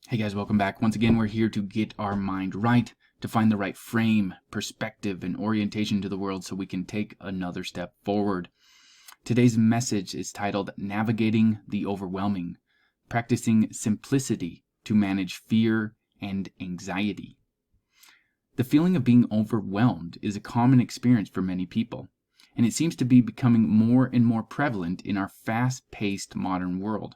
Hey guys, welcome back. Once again, we're here to get our mind right, to find the right frame, perspective, and orientation to the world so we can take another step forward. Today's message is titled Navigating the Overwhelming, Practicing Simplicity to Manage Fear and Anxiety. The feeling of being overwhelmed is a common experience for many people, and it seems to be becoming more and more prevalent in our fast-paced modern world.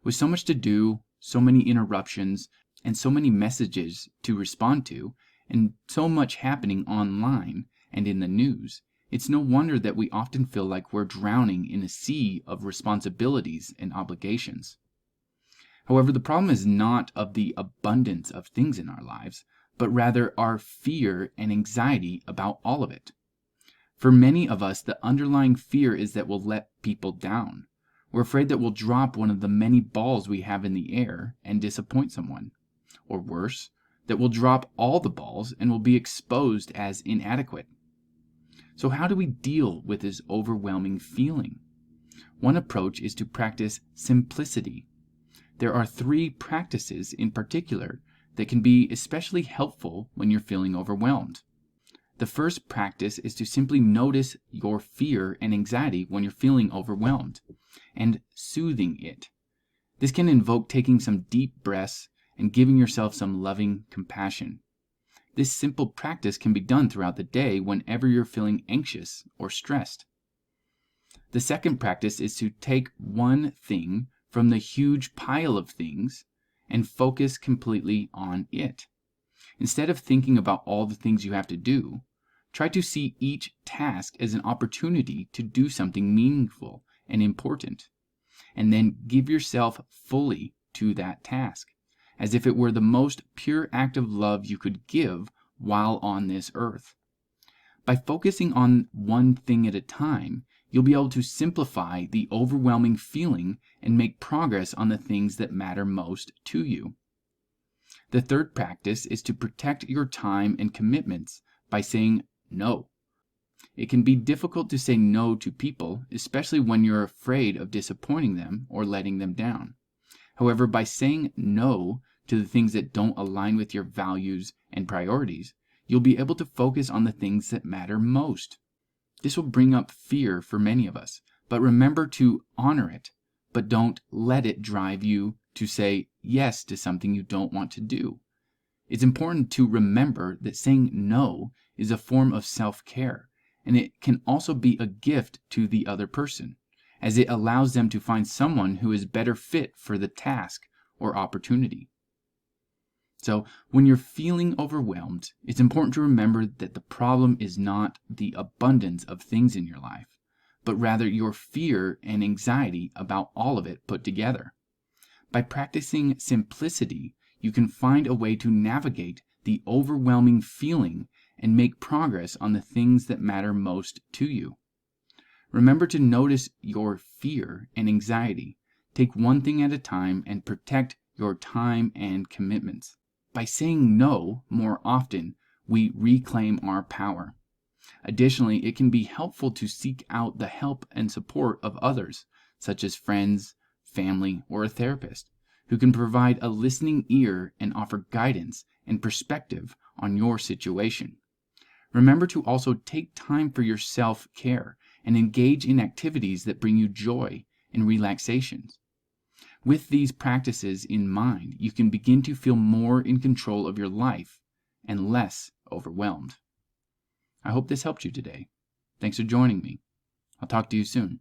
With so much to do, so many interruptions, and so many messages to respond to, and so much happening online and in the news, it's no wonder that we often feel like we're drowning in a sea of responsibilities and obligations. However, the problem is not of the abundance of things in our lives, but rather our fear and anxiety about all of it. For many of us, the underlying fear is that we'll let people down. We're afraid that we'll drop one of the many balls we have in the air and disappoint someone. Or worse, that we'll drop all the balls and will be exposed as inadequate. So how do we deal with this overwhelming feeling? One approach is to practice simplicity. There are 3 practices in particular that can be especially helpful when you're feeling overwhelmed. The first practice is to simply notice your fear and anxiety when you're feeling overwhelmed and soothing it. This can invoke taking some deep breaths and giving yourself some loving compassion. This simple practice can be done throughout the day whenever you're feeling anxious or stressed. The second practice is to take one thing from the huge pile of things and focus completely on it. Instead of thinking about all the things you have to do, try to see each task as an opportunity to do something meaningful and important, and then give yourself fully to that task, as if it were the most pure act of love you could give while on this earth. By focusing on one thing at a time, you'll be able to simplify the overwhelming feeling and make progress on the things that matter most to you. The third practice is to protect your time and commitments by saying no. It can be difficult to say no to people, especially when you're afraid of disappointing them or letting them down. However, by saying no to the things that don't align with your values and priorities, you'll be able to focus on the things that matter most. This will bring up fear for many of us, but remember to honor it, but don't let it drive you to say yes to something you don't want to do. It's important to remember that saying no is a form of self-care, and it can also be a gift to the other person, as it allows them to find someone who is better fit for the task or opportunity. So, when you're feeling overwhelmed, it's important to remember that the problem is not the abundance of things in your life, but rather your fear and anxiety about all of it put together. By practicing simplicity, you can find a way to navigate the overwhelming feeling and make progress on the things that matter most to you. Remember to notice your fear and anxiety. Take one thing at a time and protect your time and commitments. By saying no more often, we reclaim our power. Additionally, it can be helpful to seek out the help and support of others, such as friends, family, or a therapist, who can provide a listening ear and offer guidance and perspective on your situation. Remember to also take time for your self-care and engage in activities that bring you joy and relaxation. With these practices in mind, you can begin to feel more in control of your life and less overwhelmed. I hope this helped you today. Thanks for joining me. I'll talk to you soon.